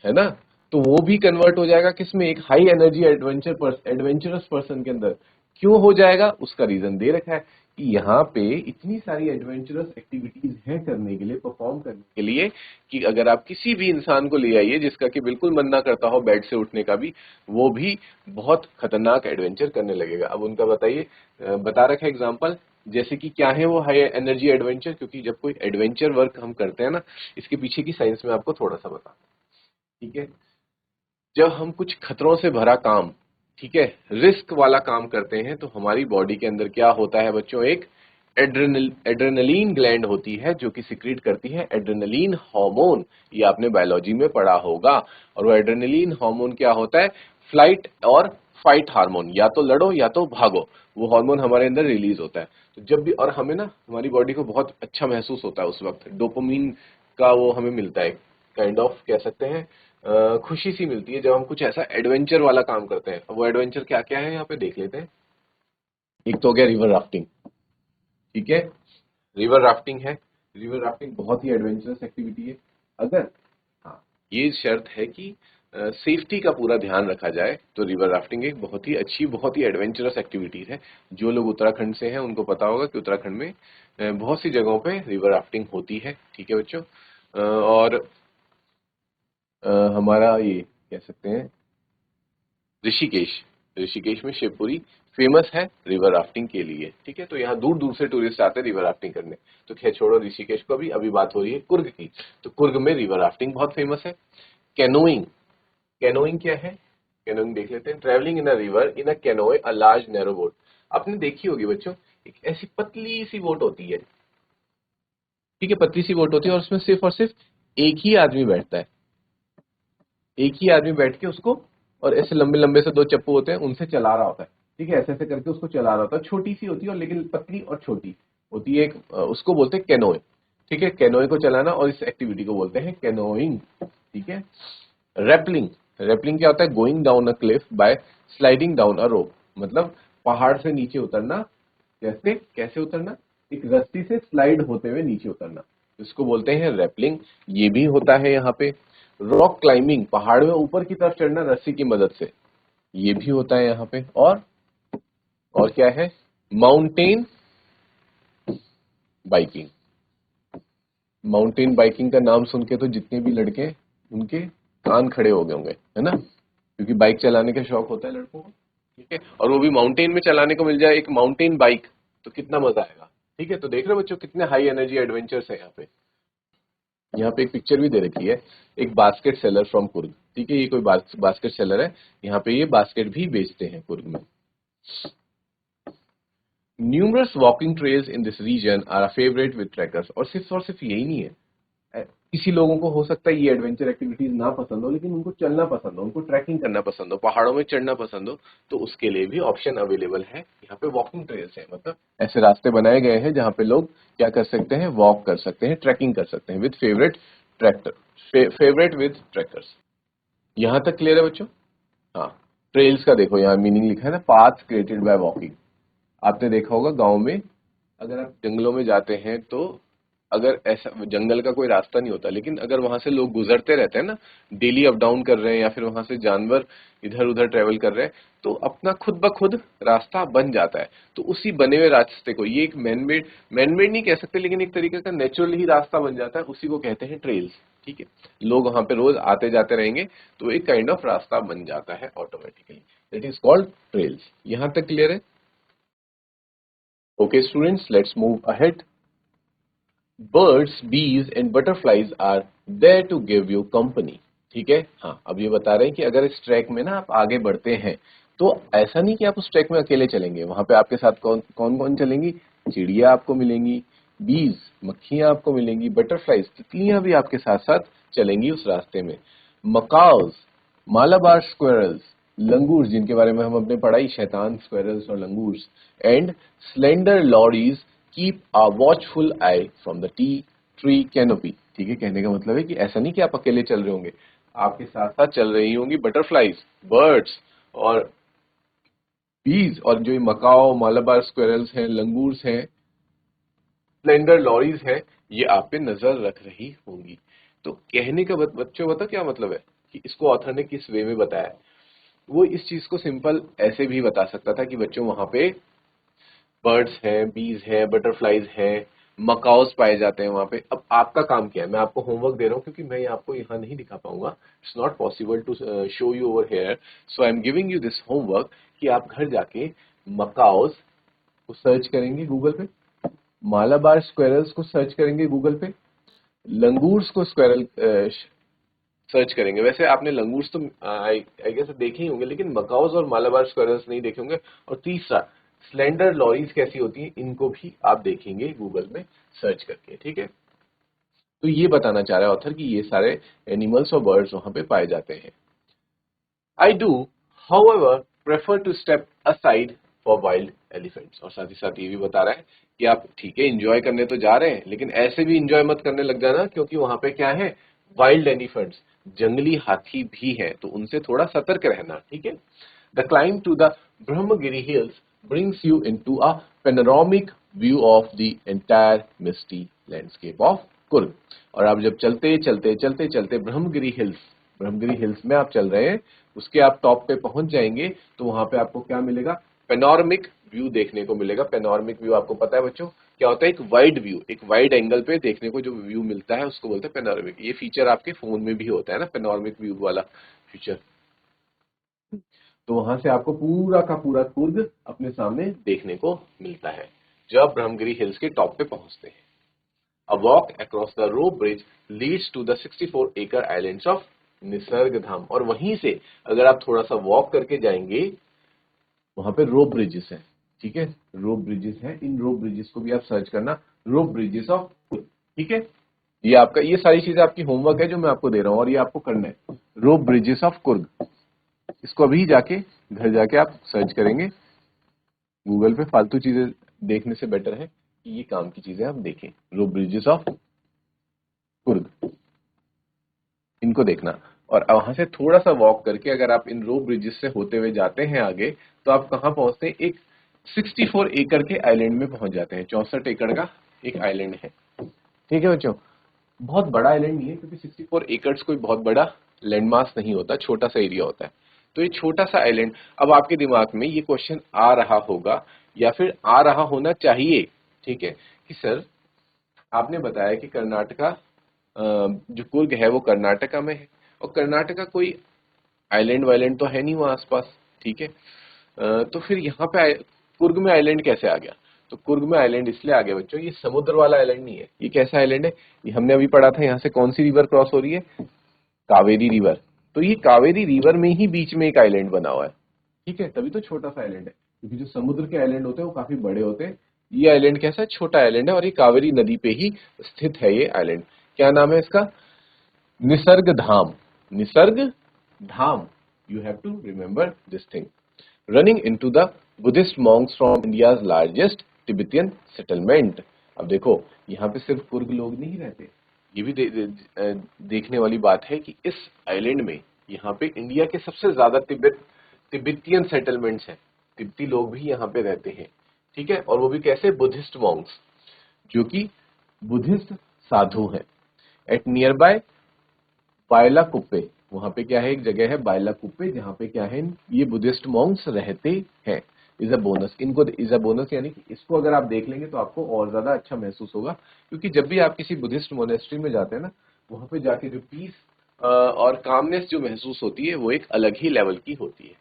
है ना, तो वो भी कन्वर्ट हो जाएगा किसमें, एक हाई एनर्जी एडवेंचरस पर्सन के अंदर। क्यों हो जाएगा, उसका रीजन दे रखा है कि यहाँ पे इतनी सारी एडवेंचरस एक्टिविटीज हैं करने के लिए, परफॉर्म करने के लिए, कि अगर आप किसी भी इंसान को ले आइए जिसका कि बिल्कुल मन ना करता हो बेड से उठने का भी, वो भी बहुत खतरनाक एडवेंचर करने लगेगा। अब उनका बताइए, बता रखा है एग्जाम्पल, जैसे कि क्या है वो हाई एनर्जी एडवेंचर। क्योंकि जब कोई एडवेंचर वर्क हम करते हैं ना, इसके पीछे की साइंस में आपको थोड़ा सा बता, ठीक है, जब हम कुछ खतरों से भरा काम, ठीक है, रिस्क वाला काम करते हैं, तो हमारी बॉडी के अंदर क्या होता है बच्चों, एक एड्रेनलिन ग्लैंड होती है जो कि सिक्रीट करती है एड्रेनलिन हार्मोन। ये आपने बायोलॉजी में पढ़ा होगा। और वो एड्रेनलिन हार्मोन क्या होता है, फ्लाइट और फाइट हार्मोन, या तो लड़ो या तो भागो, वो हार्मोन हमारे अंदर रिलीज होता है। तो जब भी, और हमें ना हमारी बॉडी को बहुत अच्छा महसूस होता है उस वक्त, डोपामिन का वो हमें मिलता है, काइंड ऑफ कह सकते हैं खुशी सी मिलती है जब हम कुछ ऐसा एडवेंचर वाला काम करते हैं। वो एडवेंचर क्या क्या है यहाँ पे देख लेते हैं। एक तो हो गया रिवर राफ्टिंग, ठीक है, रिवर राफ्टिंग है। रिवर राफ्टिंग बहुत ही एडवेंचरस एक्टिविटी है। अगर, हाँ, ये शर्त है कि सेफ्टी का पूरा ध्यान रखा जाए तो रिवर राफ्टिंग एक बहुत ही अच्छी, बहुत ही एडवेंचरस एक्टिविटीज है। जो लोग उत्तराखंड से हैं उनको पता होगा कि उत्तराखंड में बहुत सी जगहों पे रिवर राफ्टिंग होती है, ठीक है बच्चों। और हमारा ये कह सकते हैं ऋषिकेश, ऋषिकेश में शिवपुरी फेमस है रिवर राफ्टिंग के लिए, ठीक है। तो यहाँ दूर दूर से टूरिस्ट आते हैं रिवर राफ्टिंग करने। तो खैर छोड़ो ऋषिकेश को, अभी बात हो रही है कुर्ग की। तो कुर्ग में रिवर राफ्टिंग बहुत फेमस है। कैनोइंग, कैनोइंग क्या है, कैनोइंग देख लेते हैं। Travelling in a river in a canoe a large narrow boat. आपने देखी होगी बच्चों, एक ऐसी पतली सी बोट होती है, ठीक है, पतली सी बोट होती है और उसमें सिर्फ और सिर्फ एक ही आदमी बैठता है। एक ही आदमी बैठ के उसको, और ऐसे लंबे लंबे से दो चप्पू होते हैं उनसे चला रहा होता है, ठीक है, ऐसे ऐसे करके उसको चला रहा होता है। छोटी सी होती है और लेकिन पतली और छोटी होती है। एक उसको बोलते हैं कैनोए, ठीक है, कैनोए को चलाना, और इस एक्टिविटी को बोलते हैं कैनोइंग, ठीक है। रैपलिंग, रैपलिंग क्या होता है, going down a cliff by sliding down a rope. मतलब पहाड़ से नीचे उतरना। कैसे, कैसे उतरना, एक रस्सी से स्लाइड होते हुए नीचे उतरना, इसको बोलते हैं रैपलिंग। ये भी होता है यहाँ पे। रॉक क्लाइंबिंग, पहाड़ में ऊपर की तरफ चढ़ना रस्सी की मदद से, ये भी होता है यहाँ पे। और क्या है, माउंटेन बाइकिंग। माउंटेन बाइकिंग का नाम सुन के तो जितने भी लड़के उनके कान खड़े हो गए होंगे, है ना, क्योंकि बाइक चलाने का शौक होता है लड़कों को, ठीक है, और वो भी माउंटेन में चलाने को मिल जाए एक माउंटेन बाइक, तो कितना मजा आएगा, ठीक है। तो देख रहे हो बच्चों कितने हाई एनर्जी एडवेंचर्स है यहाँ पे। यहाँ पे एक पिक्चर भी दे रखी है, एक बास्केट सेलर फ्रॉम कुर्ग, ठीक है, ये कोई बास्केट सेलर है, यहाँ पे ये बास्केट भी बेचते हैं कुर्ग में। Numerous walking trails in this region are a favourite with trekkers. और सिर्फ यही नहीं है, किसी लोगों को हो सकता है ये एडवेंचर एक्टिविटीज ना पसंद हो, लेकिन उनको चलना पसंद हो, उनको ट्रैकिंग करना पसंद हो, पहाड़ों में चढ़ना पसंद हो, तो उसके लिए भी ऑप्शन अवेलेबल है। यहाँ पे वॉकिंग ट्रेल्स है, मतलब ऐसे रास्ते बनाए गए हैं जहाँ पे लोग क्या कर सकते हैं, वॉक कर सकते हैं, ट्रैकिंग कर सकते हैं with favourite tractor, favourite with trekkers. यहाँ तक क्लियर है बच्चों। हाँ, ट्रेल्स का देखो यहाँ मीनिंग लिखा है ना, पाथ क्रिएटेड बाय वॉकिंग। आपने देखा होगा गांव में अगर आप जंगलों में जाते हैं तो, अगर ऐसा जंगल का कोई रास्ता नहीं होता, लेकिन अगर वहां से लोग गुजरते रहते हैं ना, डेली अप डाउन कर रहे हैं, या फिर वहां से जानवर इधर उधर ट्रेवल कर रहे हैं, तो अपना खुद ब खुद रास्ता बन जाता है। तो उसी बने हुए रास्ते को, ये एक मैनमेड नहीं कह सकते, लेकिन एक तरीके का नेचुरल ही रास्ता बन जाता है, उसी को कहते हैं ट्रेल्स, ठीक है। लोग वहां पे रोज आते जाते रहेंगे तो एक काइंड ऑफ रास्ता बन जाता है automatically, that is called trails. यहां तक क्लियर है। Okay, students, let's move ahead. Birds, bees and butterflies are there to give you company. ठीक है, हाँ, अब ये बता रहे हैं कि अगर इस ट्रैक में ना आप आगे बढ़ते हैं तो ऐसा नहीं कि आप उस ट्रैक में अकेले चलेंगे, वहां पे आपके साथ कौन कौन कौन चलेंगी, चिड़िया आपको मिलेंगी, बीज मक्खियां आपको मिलेंगी, बटरफ्लाइज तितलियां भी आपके साथ साथ चलेंगी उस रास्ते में। मकाउस, मालाबार स्क्वेरल्स, लंगूर्स जिनके बारे में हम अपने पढ़ाई, शैतान स्क्वेरल्स और langurs, and slender lorries keep a watchful I from the tree canopy. ठीक है, कहने का मतलब है कि ऐसा नहीं कि आप अकेले चल रहे होंगे, आपके साथ साथ चल रही होंगी बटरफ्लाइज, बर्ड्स और बीज, और जो ये मकाओ, मालाबार स्क्वेरल्स हैं, लंगूर्स हैं, स्प्लेंडर लॉरीज है, ये आप पे नजर रख रही होंगी। तो कहने का बच्चों बता क्या मतलब है, कि इसको ऑथर ने किस वे में बताया। वो इस चीज को सिंपल ऐसे भी बता सकता था कि बच्चों वहां पे बर्ड्स हैं, बीज हैं, बटरफ्लाइज हैं, मकाओस पाए जाते हैं वहां पे। अब आपका काम क्या है, मैं आपको होमवर्क दे रहा हूँ क्योंकि मैं आपको यहाँ नहीं दिखा पाऊंगा, it's not possible to show you over here, so I am giving you this homework कि आप घर जाके मकाओस को सर्च करेंगे गूगल पे, मालाबार स्क्वेरल्स को सर्च करेंगे गूगल पे, लंगूर्स को स्क्वेरल सर्च करेंगे। वैसे आपने लंगूर्स तो आई गेस देखे ही होंगे, लेकिन मकाउस और मालाबार स्क्वेरल्स नहीं देखे होंगे। और तीसरा, स्लेंडर लॉरीज कैसी होती हैं, इनको भी आप देखेंगे गूगल में सर्च करके, ठीक है। तो ये बताना चाह रहा है ऑथर कि ये सारे एनिमल्स और बर्ड्स वहां पे पाए जाते हैं। I do however prefer to step aside for wild elephants। और साथ ही साथ ये भी बता रहा है कि आप ठीक है एंजॉय करने तो जा रहे हैं, लेकिन ऐसे भी एंजॉय मत करने लग जाना, क्योंकि वहां पे क्या है, वाइल्ड एलिफेंट्स, जंगली हाथी भी हैं, तो उनसे थोड़ा सतर्क रहना, ठीक है। The climb to the Brahmagiri hills brings you into a panoramic view of the entire misty landscape of Coorg. और आप जब चलते चलते चलते चलते ब्रह्मगिरी हिल्स में आप चल रहे हैं, उसके आप टॉप पे पहुंच जाएंगे तो वहां पे आपको क्या मिलेगा, पेनोरमिक व्यू देखने को मिलेगा। पेनोरमिक व्यू आपको पता है बच्चों क्या होता है, एक वाइड व्यू, एक वाइड एंगल पे देखने को जो व्यू मिलता है उसको बोलते हैं पेनोरमिक। ये फीचर आपके फोन में भी होता है ना, पेनोरमिक व्यू वाला फीचर। तो वहां से आपको पूरा का पूरा कुर्ग अपने सामने देखने को मिलता है जब ब्रह्मगिरी हिल्स के टॉप पे पहुंचते हैं। A walk across the rope bridge leads to the 64-acre islands of Nisarga धाम। और वहीं से अगर आप थोड़ा सा वॉक करके जाएंगे, वहां पे रोप ब्रिजेस है, ठीक है, रोप ब्रिजेस है। इन रोप ब्रिजेस को भी आप सर्च करना, रोप ब्रिजेस ऑफ, ठीक है। ये आपका, ये सारी चीजें आपकी होमवर्क है जो मैं आपको दे रहा हूं, और ये आपको करना है, रोप ब्रिजेस ऑफ कुर्ग। इसको अभी जाके घर जाके आप सर्च करेंगे गूगल पे। फालतू चीजें देखने से बेटर है कि ये काम की चीजें आप देखें। रोप ब्रिजेस ऑफ कुर्ग, इनको देखना। और वहां से थोड़ा सा वॉक करके अगर आप इन रोप ब्रिजेस से होते हुए जाते हैं आगे, तो आप कहां पहुंचते हैं, एक 64 एकड़ के आइलैंड में पहुंच जाते हैं। 64 एकड़ का एक आइलैंड है, ठीक है बच्चों। बहुत बड़ा आइलैंड नहीं है, क्योंकि 64 एकड़ कोई बहुत बड़ा लैंडमास नहीं होता, छोटा सा एरिया होता है। तो ये छोटा सा आइलैंड, अब आपके दिमाग में ये क्वेश्चन आ रहा होगा या फिर आ रहा होना चाहिए, ठीक है, कि सर आपने बताया कि कर्नाटका, जो कुर्ग है वो कर्नाटका में है, और कर्नाटका कोई आइलैंड वाइलैंड तो है नहीं वहां आसपास, ठीक है। तो फिर यहाँ पे कुर्ग में आइलैंड कैसे आ गया? तो कुर्ग में आइलैंड इसलिए आ गया बच्चों, ये समुद्र वाला आइलैंड नहीं है। ये कैसा आइलैंड है? ये हमने अभी पढ़ा था, यहाँ से कौन सी रिवर क्रॉस हो रही है, कावेरी रिवर। तो ये कावेरी रिवर में ही बीच में एक आइलैंड बना हुआ है, ठीक है, तभी तो छोटा सा आइलैंड है। क्योंकि जो समुद्र के आइलैंड होते हैं वो काफी बड़े होते हैं, ये आइलैंड कैसा है, छोटा आइलैंड है, और ये कावेरी नदी पे ही स्थित है ये आइलैंड। क्या नाम है इसका? निसर्ग धाम। निसर्ग धाम, you have to remember this thing। running into the Buddhist monks from India's largest Tibetan settlement। अब देखो यहाँ पे सिर्फ कुर्ग लोग नहीं रहते, ये भी देखने वाली बात है कि इस आइलैंड में यहाँ पे इंडिया के सबसे ज्यादा तिब्बतियन सेटलमेंट्स हैं, तिब्बती लोग भी यहाँ पे रहते हैं, ठीक है। और वो भी कैसे? बुद्धिस्ट मॉन्क्स, जो कि बुद्धिस्ट साधु हैं। एट नियर बाय बायला कुप्पे, वहां पे क्या है, एक जगह है बायला कुप्पे, जहां पे क्या है, ये बुद्धिस्ट मॉन्क्स रहते हैं। इज अ बोनस, इनको इज अ बोनस, यानी कि इसको अगर आप देख लेंगे तो आपको और ज्यादा अच्छा महसूस होगा। क्योंकि जब भी आप किसी बुद्धिस्ट मोनेस्ट्री में जाते हैं ना, वहां पे जाके जो पीस और कामनेस जो महसूस होती है वो एक अलग ही लेवल की होती है।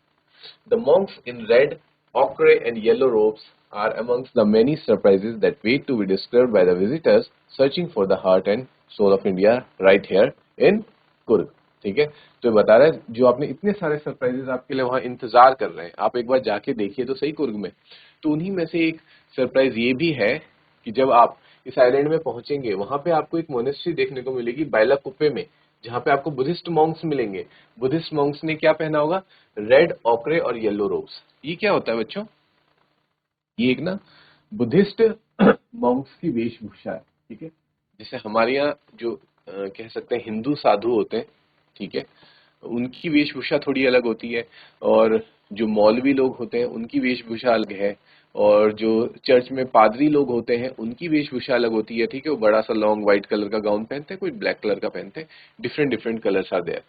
The monks in red, ochre and yellow robes are amongst the many surprises that wait to be discovered by the visitors searching for the heart and soul of India right here in Coorg, ठीक है। तो बता रहा है जो आपने इतने सारे सरप्राइजेस आपके लिए वहां इंतजार कर रहे हैं, आप एक बार जाके देखिए तो सही कुर्ग में। तो उन्हीं में से एक सरप्राइज ये भी है कि जब आप इस आइलैंड में पहुंचेंगे, वहां पे आपको एक मोनेस्ट्री देखने को मिलेगी बायला कुप्पे में, जहां पे आपको बुद्धिस्ट मॉन्क्स मिलेंगे। बुद्धिस्ट मॉन्क्स ने क्या पहना होगा? रेड, ऑकरे और येलो रोब्स। ये क्या होता है बच्चों? ये एक ना बुद्धिस्ट मॉन्क्स की वेशभूषा है, ठीक है। जैसे हमारे यहाँ जो कह सकते हैं हिंदू साधु होते हैं, ठीक है, उनकी वेशभूषा थोड़ी अलग होती है, और जो मौलवी लोग होते हैं उनकी वेशभूषा अलग है, और जो चर्च में पादरी लोग होते हैं उनकी वेशभूषा अलग होती है, ठीक है। वो बड़ा सा लॉन्ग व्हाइट कलर का गाउन पहनते हैं, कोई ब्लैक कलर का पहनते हैं, different different colours are there.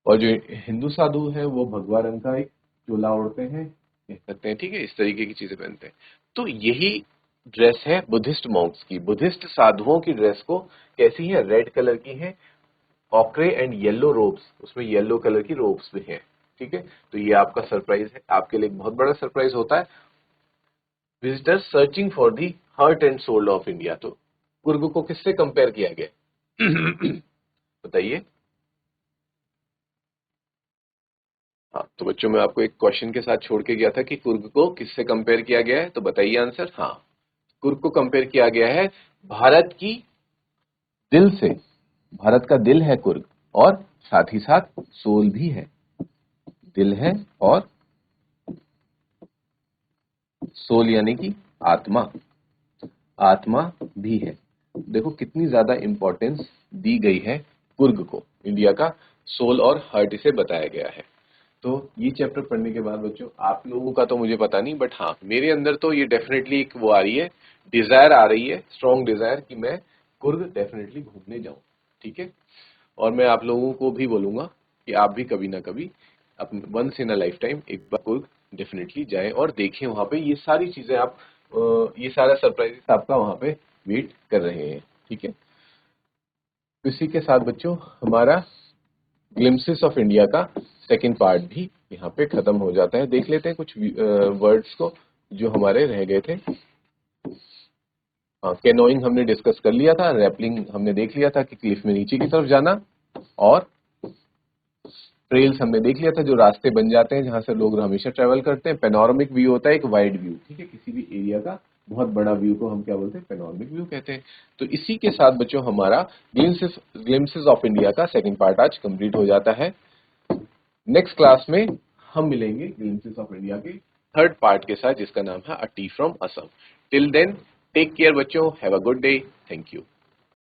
और जो हिंदू साधु है वो भगवा रंग का एक चोला ओढ़ते हैं, कह सकते हैं, ठीक है, इस तरीके की चीजें पहनते हैं। तो यही ड्रेस है बुद्धिस्ट मॉन्क्स की। बुद्धिस्ट साधुओं की ड्रेस को कैसी है? रेड कलर की है, ऑक्रे एंड येलो रोब्स, उसमें येलो कलर की रोब्स भी हैं, ठीक है। तो ये आपका सरप्राइज है, आपके लिए एक बहुत बड़ा सरप्राइज होता है। Visitors searching for the heart and soul of India. तो कुर्ग को किससे कंपेयर किया गया बताइए। हाँ, तो बच्चों मैं आपको एक क्वेश्चन के साथ छोड़ के गया था कि कुर्ग को किससे कंपेयर किया गया है, तो बताइए आंसर। हाँ, कुर्ग को कंपेयर किया गया है भारत की दिल से। भारत का दिल है कुर्ग, और साथ ही साथ सोल भी है। दिल है और सोल यानी कि आत्मा, आत्मा भी है। देखो कितनी ज्यादा इंपॉर्टेंस दी गई है कुर्ग को, इंडिया का सोल और हार्ट इसे बताया गया है। तो ये चैप्टर पढ़ने के बाद बच्चों आप लोगों का तो मुझे पता नहीं, बट हाँ मेरे अंदर तो ये डेफिनेटली एक वो आ रही है, डिजायर आ रही है, स्ट्रॉन्ग डिजायर कि मैं कुर्ग डेफिनेटली घूमने जाऊं। ठीक है, और मैं आप लोगों को भी बोलूंगा कि आप भी कभी ना कभी अपने once in a lifetime एक बार कुर्ग डेफिनेटली जाएं और देखें, वहां पे ये सारी चीजें आप ये सारा सरप्राइजेस आपका वहां पे वेट कर रहे हैं। ठीक है, इसी के साथ बच्चों हमारा ग्लिम्पसेस ऑफ इंडिया का सेकंड पार्ट भी यहाँ पे खत्म हो जाता है। देख लेते हैं कुछ वर्ड्स को जो हमारे रह गए थे। हाँ, कैनोइंग हमने डिस्कस कर लिया था, रैपलिंग हमने देख लिया था कि क्लिफ में नीचे की तरफ जाना, और ट्रेल्स हमने देख लिया था जो रास्ते बन जाते हैं जहां से लोग हमेशा ट्रेवल करते हैं। पेनोरामिक व्यू होता है एक वाइड व्यू, ठीक है, किसी भी एरिया का बहुत बड़ा व्यू को हम क्या बोलते हैं, पेनोरामिक व्यू कहते हैं। तो इसी के साथ बच्चों हमारा ग्लिम्पसेस ऑफ इंडिया का सेकंड पार्ट आज कंप्लीट हो जाता है। नेक्स्ट क्लास में हम मिलेंगे ग्लिम्पसेस ऑफ इंडिया के थर्ड पार्ट के साथ जिसका नाम है a tea from Assam. Till then take care बच्चों, have a good day, thank you.